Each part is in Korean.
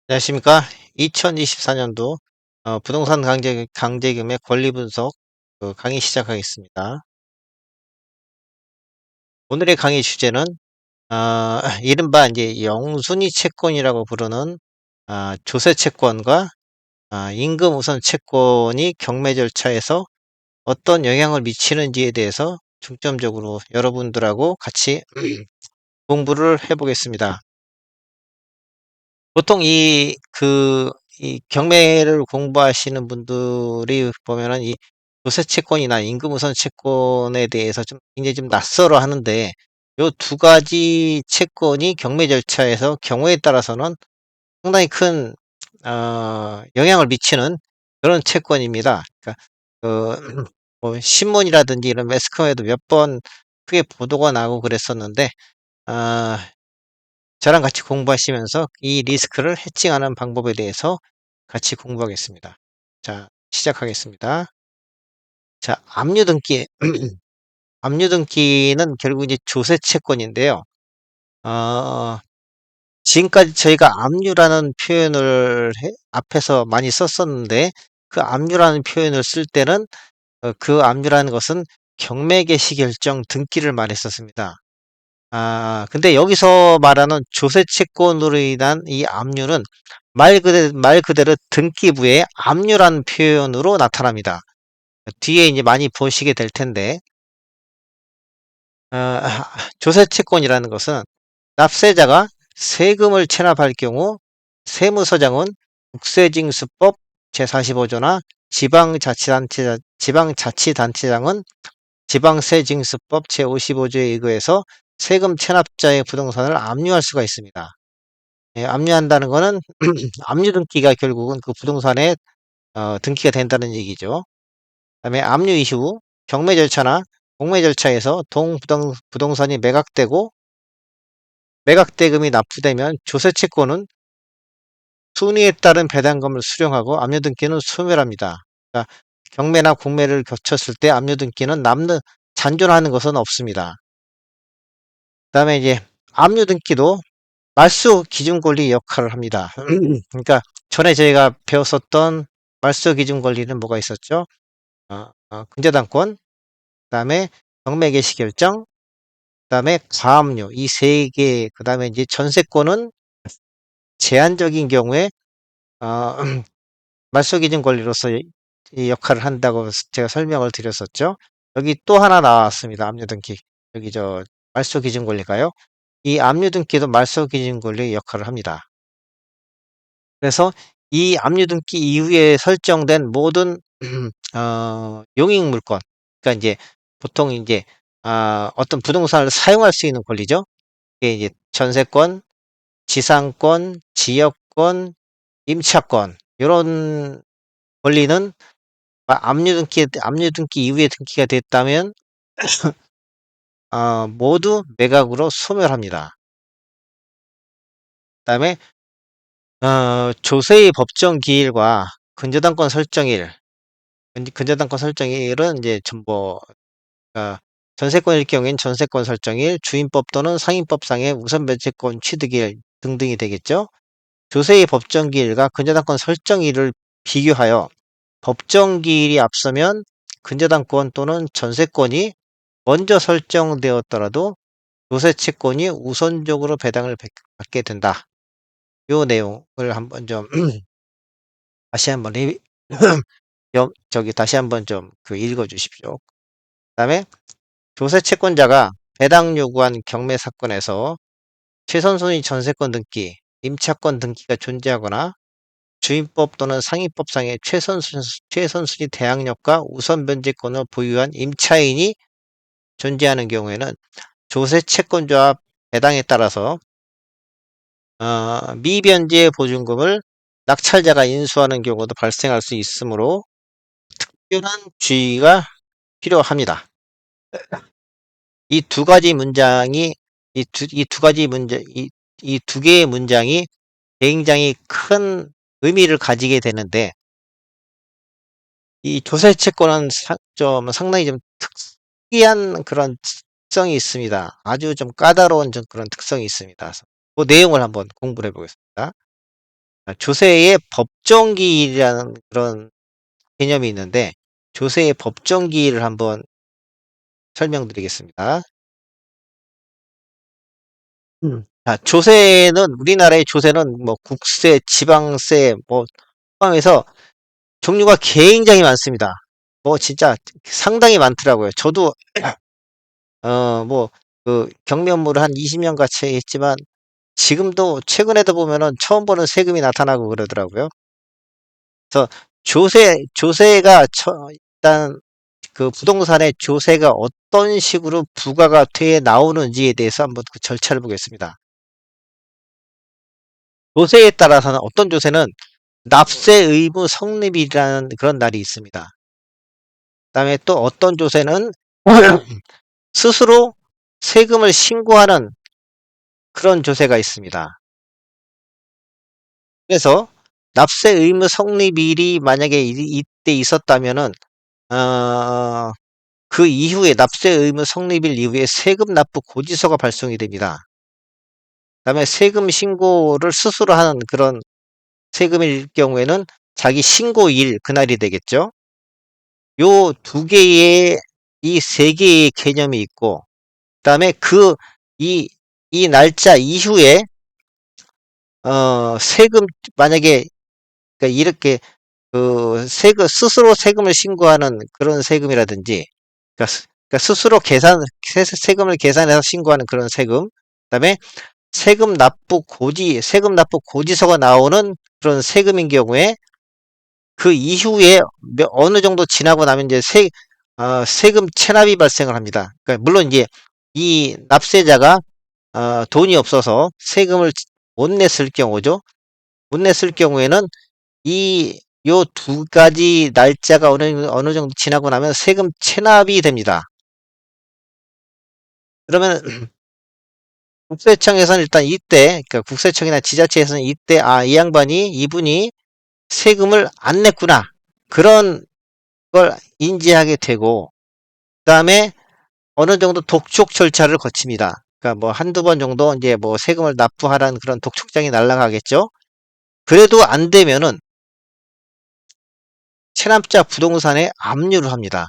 안녕하십니까. 2024년도 부동산 강제금의 권리 분석 강의 시작하겠습니다. 오늘의 강의 주제는 이른바 이제 영순위 채권이라고 부르는 조세 채권과 임금 우선 채권이 경매 절차에서 어떤 영향을 미치는지에 대해서 중점적으로 여러분들하고 같이 공부를 해보겠습니다. 보통 이 경매를 공부하시는 분들이 보면은 이 조세 채권이나 임금 우선 채권에 대해서 좀 굉장히 좀 낯설어 하는데, 요 두 가지 채권이 경매 절차에서 경우에 따라서는 상당히 큰 영향을 미치는 그런 채권입니다. 그러니까 뭐 신문이라든지 이런 매스컴에도 몇 번 크게 보도가 나고 그랬었는데, 아 저랑 같이 공부하시면서 이 리스크를 해칭하는 방법에 대해서 같이 공부하겠습니다. 자, 시작하겠습니다. 자, 압류등기. 압류등기는 결국 이제 조세 채권인데요. 어, 지금까지 저희가 압류라는 표현을 앞에서 많이 썼었는데, 그 압류라는 표현을 쓸 때는 그 압류라는 것은 경매 개시 결정 등기를 말했었습니다. 근데 여기서 말하는 조세 채권으로 인한 이 압류는 말 그대로 등기부의 압류라는 표현으로 나타납니다. 뒤에 이제 많이 보시게 될 텐데, 조세 채권이라는 것은 납세자가 세금을 체납할 경우 세무서장은 국세징수법 제45조나 지방자치단체장은 지방세징수법 제55조에 의거해서 세금 체납자의 부동산을 압류할 수가 있습니다. 예, 압류한다는 거는 압류등기가 결국은 그 부동산에 등기가 된다는 얘기죠. 그다음에 압류 이후 경매 절차나 공매 절차에서 부동산이 매각되고 매각대금이 납부되면 조세채권은 순위에 따른 배당금을 수령하고 압류등기는 소멸합니다. 그러니까 경매나 공매를 거쳤을 때 압류등기는 남는 잔존하는 것은 없습니다. 그다음에 이제 압류등기도 말소 기준 권리 역할을 합니다. 그러니까 전에 저희가 배웠었던 말소 기준 권리는 뭐가 있었죠? 근저당권, 그다음에 경매 개시 결정, 그다음에 가압류 이 세 개, 그다음에 이제 전세권은 제한적인 경우에 어, 말소 기준 권리로서 이 역할을 한다고 제가 설명을 드렸었죠. 여기 또 하나 나왔습니다. 압류등기. 여기 말소 기준 권리가요. 이 압류등기도 말소 기준 권리 역할을 합니다. 그래서 이 압류등기 이후에 설정된 모든 용익물권, 그러니까 이제 보통 이제 어떤 부동산을 사용할 수 있는 권리죠. 이게 이제 전세권, 지상권, 지역권, 임차권 이런 권리는 압류등기 이후에 등기가 됐다면 모두 매각으로 소멸합니다. 그다음에 조세의 법정 기일과 근저당권 설정일, 근저당권 설정일은 이제 전부 전세권일 경우엔 전세권 설정일, 주임법 또는 상임법상의 우선 변제권 취득일 등등이 되겠죠. 조세의 법정 기일과 근저당권 설정일을 비교하여 법정 기일이 앞서면 근저당권 또는 전세권이 먼저 설정되었더라도 조세 채권이 우선적으로 배당을 받게 된다. 요 내용을 한번 좀 다시 한번 다시 한번 좀 읽어 주십시오. 그다음에 조세 채권자가 배당 요구한 경매 사건에서 최선순위 전세권 등기, 임차권 등기가 존재하거나 주임법 또는 상위법상의 최선순위 대항력과 우선 변제권을 보유한 임차인이 존재하는 경우에는 조세 채권자와 배당에 따라서 미변제 보증금을 낙찰자가 인수하는 경우도 발생할 수 있으므로 특별한 주의가 필요합니다. 이 두 가지 문장이 이 두 가지 이 두 개의 문장이 굉장히 큰 의미를 가지게 되는데, 이 조세 채권은 좀 상당히 좀 특이한 그런 특성이 있습니다. 아주 좀 까다로운 그런 특성이 있습니다. 그 내용을 한번 공부를 해보겠습니다. 조세의 법정기일이라는 그런 개념이 있는데 조세의 법정기일을 한번 설명드리겠습니다. 조세는 우리나라의 조세는 뭐 국세, 지방세 뭐 포함해서 종류가 굉장히 많습니다. 뭐 진짜 상당히 많더라고요. 저도 뭐 그 경비 업무를 한 20년 같이 했지만 지금도 최근에도 보면은 처음 보는 세금이 나타나고 그러더라고요. 그래서 조세가 일단 그 부동산의 조세가 어떤 식으로 부과가 돼 나오는지에 대해서 한번 그 절차를 보겠습니다. 조세에 따라서는 어떤 조세는 납세 의무 성립이라는 그런 날이 있습니다. 그다음에 또 어떤 조세는 스스로 세금을 신고하는 그런 조세가 있습니다. 그래서 납세 의무 성립일이 만약에 이때 있었다면은 어, 그 이후에 납세 의무 성립일 이후에 세금 납부 고지서가 발송이 됩니다. 그다음에 세금 신고를 스스로 하는 그런 세금일 경우에는 자기 신고일 그날이 되겠죠. 요 두 개의 이 세 개의 개념이 있고 그다음에 이 이 날짜 이후에 세금 만약에 그러니까 이렇게 그 세금 스스로 세금을 신고하는 그런 세금이라든지 그러니까 스스로 세금을 계산해서 신고하는 그런 세금 그다음에 세금 납부 고지서가 나오는 그런 세금인 경우에 그 이후에 어느 정도 지나고 나면 이제 세금 체납이 발생을 합니다. 그러니까 물론 이제 이 납세자가 돈이 없어서 세금을 못 냈을 경우죠. 못 냈을 경우에는 요 두 가지 날짜가 어느 정도 지나고 나면 세금 체납이 됩니다. 그러면 국세청에서는 일단 이때, 그러니까 국세청이나 지자체에서는 이때, 이분이 세금을 안 냈구나. 그런 걸 인지하게 되고, 그 다음에 어느 정도 독촉 절차를 거칩니다. 그러니까 뭐 한두 번 정도 이제 뭐 세금을 납부하라는 그런 독촉장이 날아가겠죠. 그래도 안 되면은 체납자 부동산에 압류를 합니다.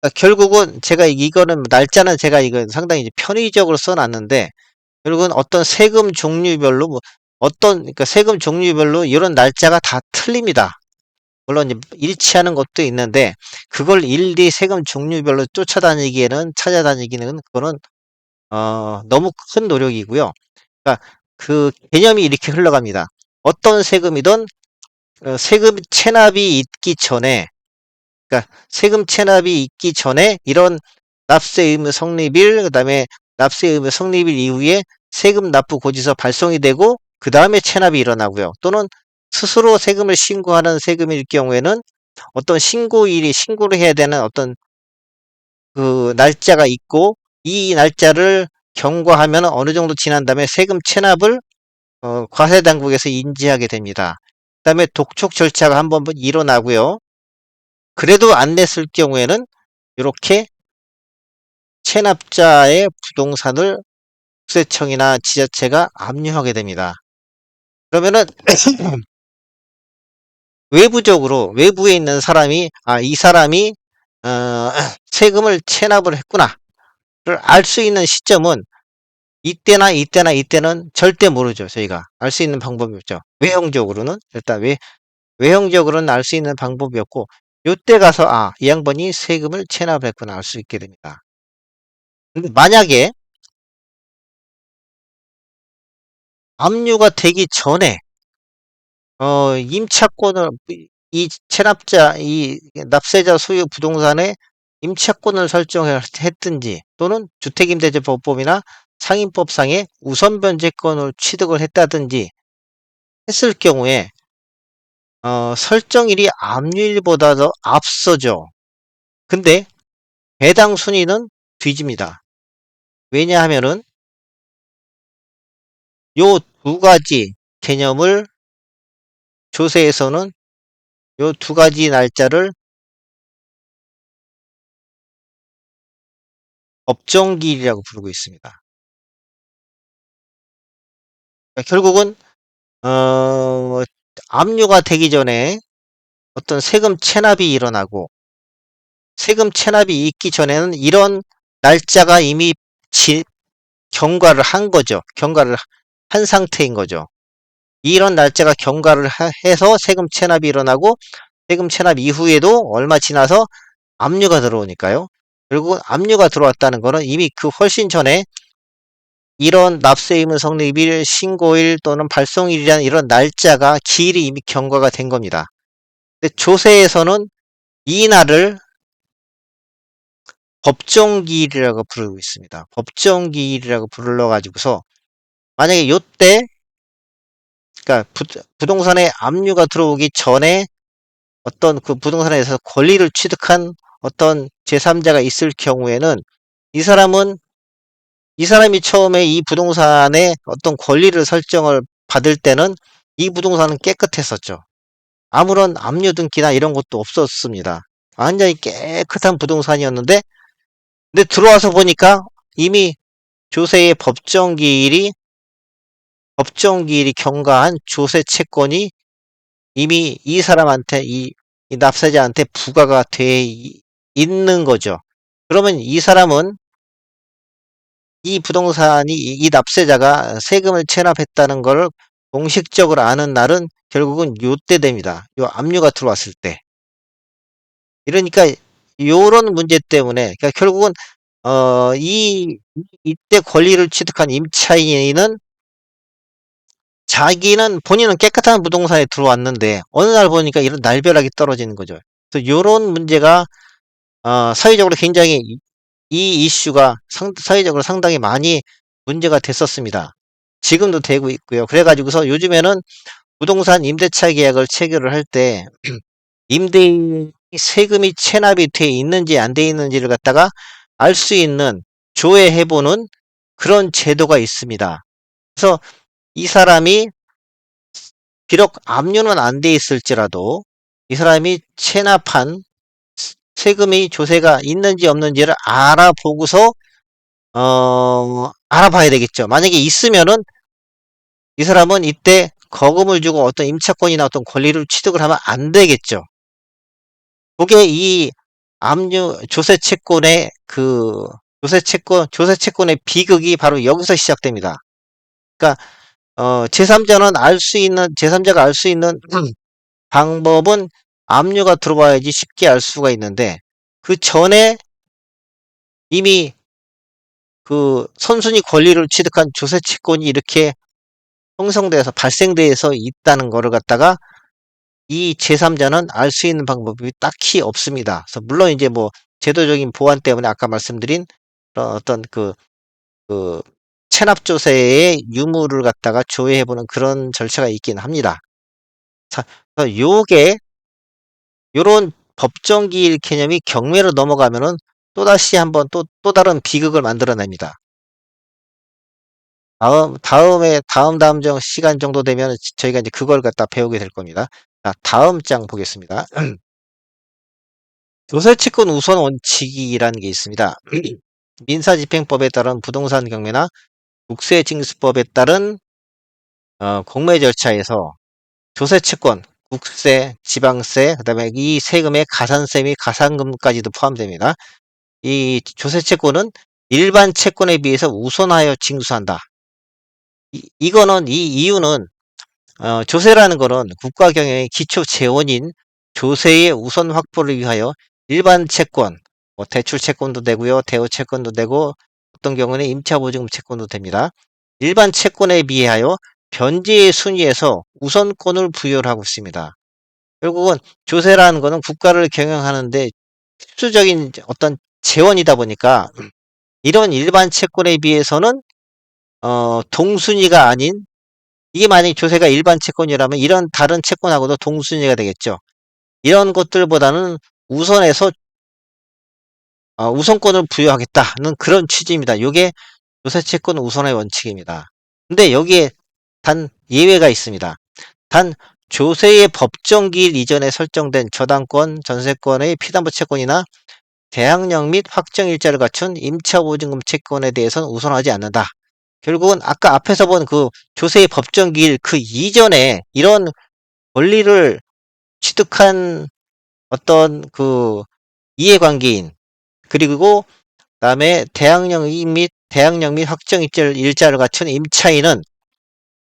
그러니까 결국은 제가 이거는 날짜는 제가 이거 상당히 이제 편의적으로 써놨는데 결국은 어떤 세금 종류별로 그러니까 세금 종류별로 이런 날짜가 다 틀립니다. 물론 이제 일치하는 것도 있는데 그걸 일일이 세금 종류별로 찾아다니기는 그거는 너무 큰 노력이고요. 그러니까 그 개념이 이렇게 흘러갑니다. 어떤 세금이든 세금 체납이 있기 전에 그러니까 세금 체납이 있기 전에 이런 납세 의무 성립일, 그다음에 납세 의무 성립일 이후에 세금 납부 고지서 발송이 되고 그 다음에 체납이 일어나고요. 또는 스스로 세금을 신고하는 세금일 경우에는 어떤 신고를 해야 되는 어떤 그 날짜가 있고 이 날짜를 경과하면 어느 정도 지난 다음에 세금 체납을 과세 당국에서 인지하게 됩니다. 그다음에 독촉 절차가 한번 일어나고요. 그래도 안 냈을 경우에는 이렇게 체납자의 부동산을 국세청이나 지자체가 압류하게 됩니다. 그러면은 외부에 있는 사람이 이 사람이 어, 세금을 체납을 했구나를 알 수 있는 시점은 이때는 절대 모르죠. 저희가 알 수 있는 방법이 없죠. 외형적으로는 일단 외형적으로는 알 수 있는 방법이 없고 요때 가서 이 양반이 세금을 체납을 했구나 알 수 있게 됩니다. 근데 만약에 압류가 되기 전에 임차권을 이 납세자 소유 부동산에 임차권을 설정했든지 또는 주택임대제법이나 상인법상의 우선 변제권을 취득을 했다든지 했을 경우에 설정일이 압류일보다 더 앞서죠. 근데 배당 순위는 뒤집니다. 왜냐하면은 요 두 가지 개념을 조세에서는 요 두 가지 날짜를 법정기일이라고 부르고 있습니다. 그러니까 결국은 어 압류가 되기 전에 어떤 세금 체납이 일어나고, 세금 체납이 있기 전에는 이런 날짜가 이미 지 경과를 한 거죠. 경과를 한 상태인 거죠. 이런 날짜가 경과를 해서 세금 체납이 일어나고, 세금 체납 이후에도 얼마 지나서 압류가 들어오니까요. 결국은 압류가 들어왔다는 거는 이미 그 훨씬 전에 이런 납세 의무 성립일, 신고일 또는 발송일이라는 이런 날짜가 기일이 이미 경과가 된 겁니다. 근데 조세에서는 이 날을 법정기일이라고 부르고 있습니다. 법정기일이라고 불러가지고서 만약에 요때, 그러니까 부동산에 압류가 들어오기 전에 어떤 그 부동산에 대해서 권리를 취득한 어떤 제3자가 있을 경우에는, 이 사람은 이 사람이 처음에 이 부동산의 어떤 권리를 설정을 받을 때는 이 부동산은 깨끗했었죠. 아무런 압류 등기나 이런 것도 없었습니다. 완전히 깨끗한 부동산이었는데, 근데 들어와서 보니까 이미 조세의 법정기일이 경과한 조세 채권이 이미 이 사람한테, 이 납세자한테 부과가 돼 있는 거죠. 그러면 이 사람은 이 부동산이, 이 납세자가 세금을 체납했다는 걸 공식적으로 아는 날은 결국은 요때 됩니다. 요 압류가 들어왔을 때. 이러니까 요런 문제 때문에, 그러니까 결국은 이때 권리를 취득한 임차인은 자기는, 본인은 깨끗한 부동산에 들어왔는데 어느 날 보니까 이런 날벼락이 떨어지는 거죠. 그래서 요런 문제가 사회적으로 굉장히, 이 이슈가 사회적으로 상당히 많이 문제가 됐었습니다. 지금도 되고 있고요. 그래가지고서 요즘에는 부동산 임대차 계약을 체결을 할 때 임대인이 세금이 체납이 돼 있는지 안 돼 있는지를 갖다가 알 수 있는, 조회해보는 그런 제도가 있습니다. 그래서 이 사람이 비록 압류는 안 돼 있을지라도 이 사람이 체납한 세금이, 조세가 있는지 없는지를 알아보고서 알아봐야 되겠죠. 만약에 있으면은 이 사람은 이때 거금을 주고 어떤 임차권이나 어떤 권리를 취득을 하면 안 되겠죠. 그게 이 압류 조세 채권의 조세 채권의 비극이 바로 여기서 시작됩니다. 그러니까 제3자가 알 수 있는 방법은 압류가 들어와야지 쉽게 알 수가 있는데, 그 전에 이미 그 선순위 권리를 취득한 조세 채권이 이렇게 형성돼서 발생돼서 있다는 거를 갖다가 이 제3자는 알 수 있는 방법이 딱히 없습니다. 그래서 물론 이제 뭐 제도적인 보완 때문에 아까 말씀드린 어떤 그 체납조세의 유무를 갖다가 조회해보는 그런 절차가 있긴 합니다. 자, 그래서 요런 법정기일 개념이 경매로 넘어가면은 또다시 한번 또 다른 비극을 만들어냅니다. 다음 시간 정도 되면 저희가 이제 그걸 갖다 배우게 될 겁니다. 자, 다음 장 보겠습니다. 조세채권 우선 원칙이라는 게 있습니다. 민사집행법에 따른 부동산 경매나 국세징수법에 따른 공매 절차에서 조세채권, 국세, 지방세, 그다음에 이 세금의 가산세 및 가산금까지도 포함됩니다. 이 조세채권은 일반 채권에 비해서 우선하여 징수한다. 이거는, 이 이유는 조세라는 거는 국가 경영의 기초 재원인 조세의 우선 확보를 위하여 일반 채권, 뭐 대출 채권도 되고요, 대우 채권도 되고, 어떤 경우는 임차보증금 채권도 됩니다. 일반 채권에 비하여 변제의 순위에서 우선권을 부여를 하고 있습니다. 결국은 조세라는 거는 국가를 경영하는데 필수적인 어떤 재원이다 보니까 이런 일반 채권에 비해서는 동순위가 아닌, 이게 만약에 조세가 일반 채권이라면 이런 다른 채권하고도 동순위가 되겠죠. 이런 것들보다는 우선해서 우선권을 부여하겠다는 그런 취지입니다. 이게 조세채권 우선의 원칙입니다. 근데 여기에 단 예외가 있습니다. 단 조세의 법정기일 이전에 설정된 저당권, 전세권의 피담보 채권이나 대항력 및 확정일자를 갖춘 임차보증금 채권에 대해서는 우선하지 않는다. 결국은 아까 앞에서 본 그 조세의 법정 기일 그 이전에 이런 권리를 취득한 어떤 그 이해관계인, 그리고 그다음에 대항력 및 확정 일자를 갖춘 임차인은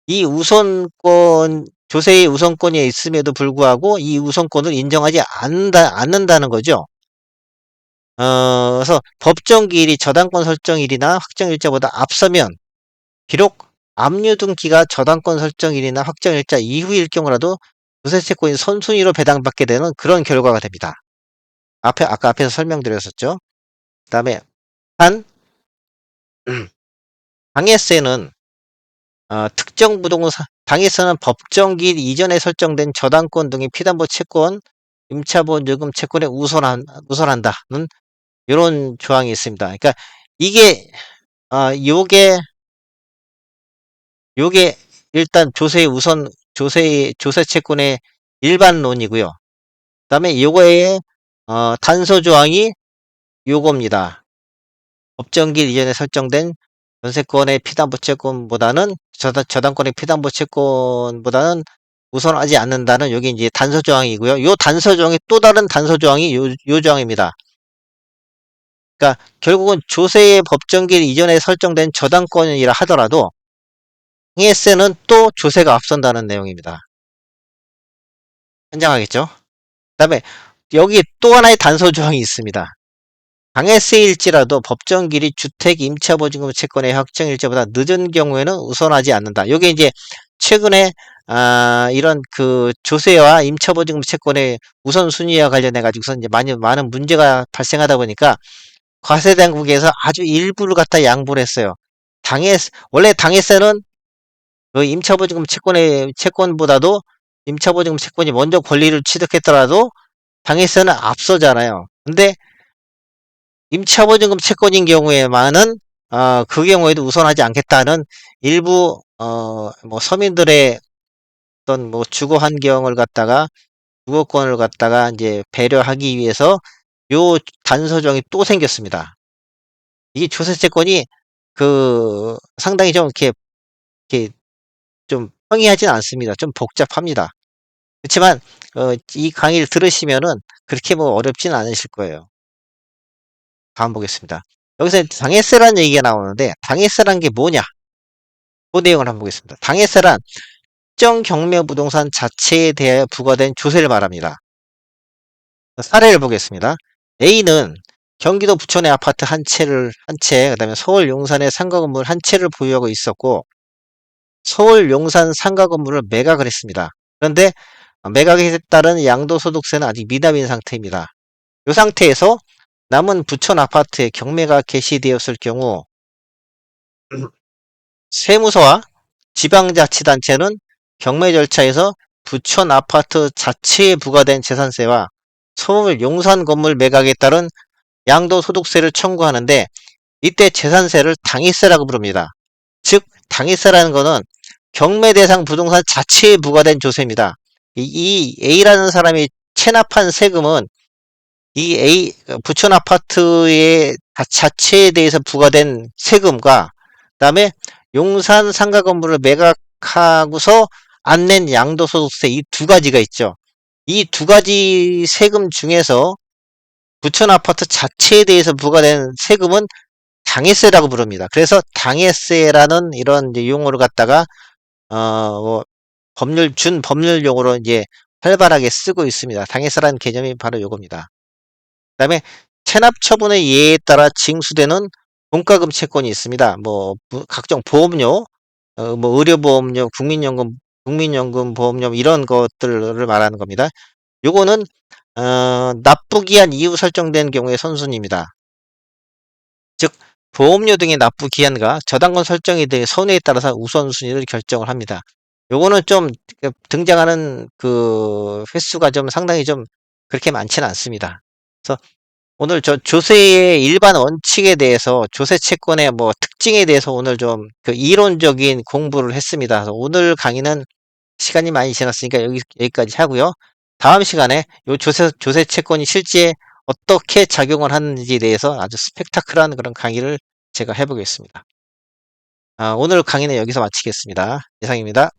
이 우선권, 조세의 우선권이 있음에도 불구하고 이 우선권을 인정하지 않는다는 거죠. 그래서 법정 기일이 저당권 설정일이나 확정일자보다 앞서면 비록 압류등기가 저당권 설정일이나 확정일자 이후일 경우라도 조세채권이 선순위로 배당받게 되는 그런 결과가 됩니다. 아까 앞에서 설명드렸었죠. 그 다음에 한 당해세는 특정 부동산 당해세는 법정기일 이전에 설정된 저당권 등의 피담보 채권, 임차보증금 채권에 우선한다는 이런 조항이 있습니다. 그러니까 이게 요게 요게 일단 조세 채권의 일반론이고요. 그다음에 요거의 단서 조항이 요겁니다. 법정기일 이전에 설정된 전세권의 피담보 채권보다는 저당권의 피담보 채권보다는 우선하지 않는다는 여기 이제 단서 조항이고요. 요 단서 조항이 또 다른 단서 조항이 요 조항입니다. 그러니까 결국은 조세의 법정기일 이전에 설정된 저당권이라 하더라도 당해세는 또 조세가 앞선다는 내용입니다. 현장하겠죠? 그다음에 여기 또 하나의 단서 조항이 있습니다. 당해세일지라도 법정기일이 주택 임차보증금 채권의 확정일자보다 늦은 경우에는 우선하지 않는다. 이게 이제 최근에 이런 그 조세와 임차보증금 채권의 우선순위와 관련해 가지고서 이제 많은 문제가 발생하다 보니까 과세당국에서 아주 일부를 갖다 양보를 했어요. 원래 당해세는 그 임차보증금 채권보다도 임차보증금 채권이 먼저 권리를 취득했더라도 당해세는 앞서잖아요. 근데 임차보증금 채권인 경우에만은 그 경우에도 우선하지 않겠다는 일부 뭐 서민들의 어떤 뭐 주거권을 갖다가 이제 배려하기 위해서 요 단서정이 또 생겼습니다. 이 조세채권이 그 상당히 좀 이렇게 좀 평이하진 않습니다. 좀 복잡합니다. 그렇지만 이 강의를 들으시면은 그렇게 뭐 어렵진 않으실 거예요. 다음 보겠습니다. 여기서 당해세라는 얘기가 나오는데 당해세라는 게 뭐냐? 그 내용을 한번 보겠습니다. 당해세란 특정 경매 부동산 자체에 대하여 부과된 조세를 말합니다. 사례를 보겠습니다. A는 경기도 부천의 아파트 한 채, 그다음에 서울 용산의 상가 건물 한 채를 보유하고 있었고 서울 용산 상가 건물을 매각을 했습니다. 그런데 매각에 따른 양도소득세는 아직 미납인 상태입니다. 이 상태에서 남은 부천 아파트에 경매가 개시되었을 경우 세무서와 지방자치단체는 경매 절차에서 부천 아파트 자체에 부과된 재산세와 서울 용산 건물 매각에 따른 양도소득세를 청구하는데 이때 재산세를 당해세라고 부릅니다. 즉 당해세라는 것은 경매 대상 부동산 자체에 부과된 조세입니다. 이 A라는 사람이 체납한 세금은 이 부천 아파트의 자체에 대해서 부과된 세금과 그다음에 용산 상가 건물을 매각하고서 안 낸 양도소득세 이 두 가지가 있죠. 이 두 가지 세금 중에서 부천 아파트 자체에 대해서 부과된 세금은 당해세라고 부릅니다. 그래서 당해세라는 이런 이제 용어를 갖다가 뭐 법률 용어로 이제 활발하게 쓰고 있습니다. 당해세라는 개념이 바로 요겁니다. 그다음에 체납 처분의 예에 따라 징수되는 공과금 채권이 있습니다. 뭐 각종 보험료, 뭐 의료보험료, 국민연금 보험료 이런 것들을 말하는 겁니다. 요거는 납부기한 이후 설정된 경우의 선순위입니다. 즉 보험료 등의 납부 기한과 저당권 설정에 대해 선호에 따라서 우선순위를 결정을 합니다. 요거는 좀 등장하는 그 횟수가 좀 상당히 좀 그렇게 많지는 않습니다. 그래서 오늘 저 조세의 일반 원칙에 대해서 조세 채권의 뭐 특징에 대해서 오늘 좀 그 이론적인 공부를 했습니다. 그래서 오늘 강의는 시간이 많이 지났으니까 여기까지 하고요. 다음 시간에 요 조세 채권이 실제 어떻게 작용을 하는지에 대해서 아주 스펙타클한 그런 강의를 제가 해보겠습니다. 오늘 강의는 여기서 마치겠습니다. 이상입니다.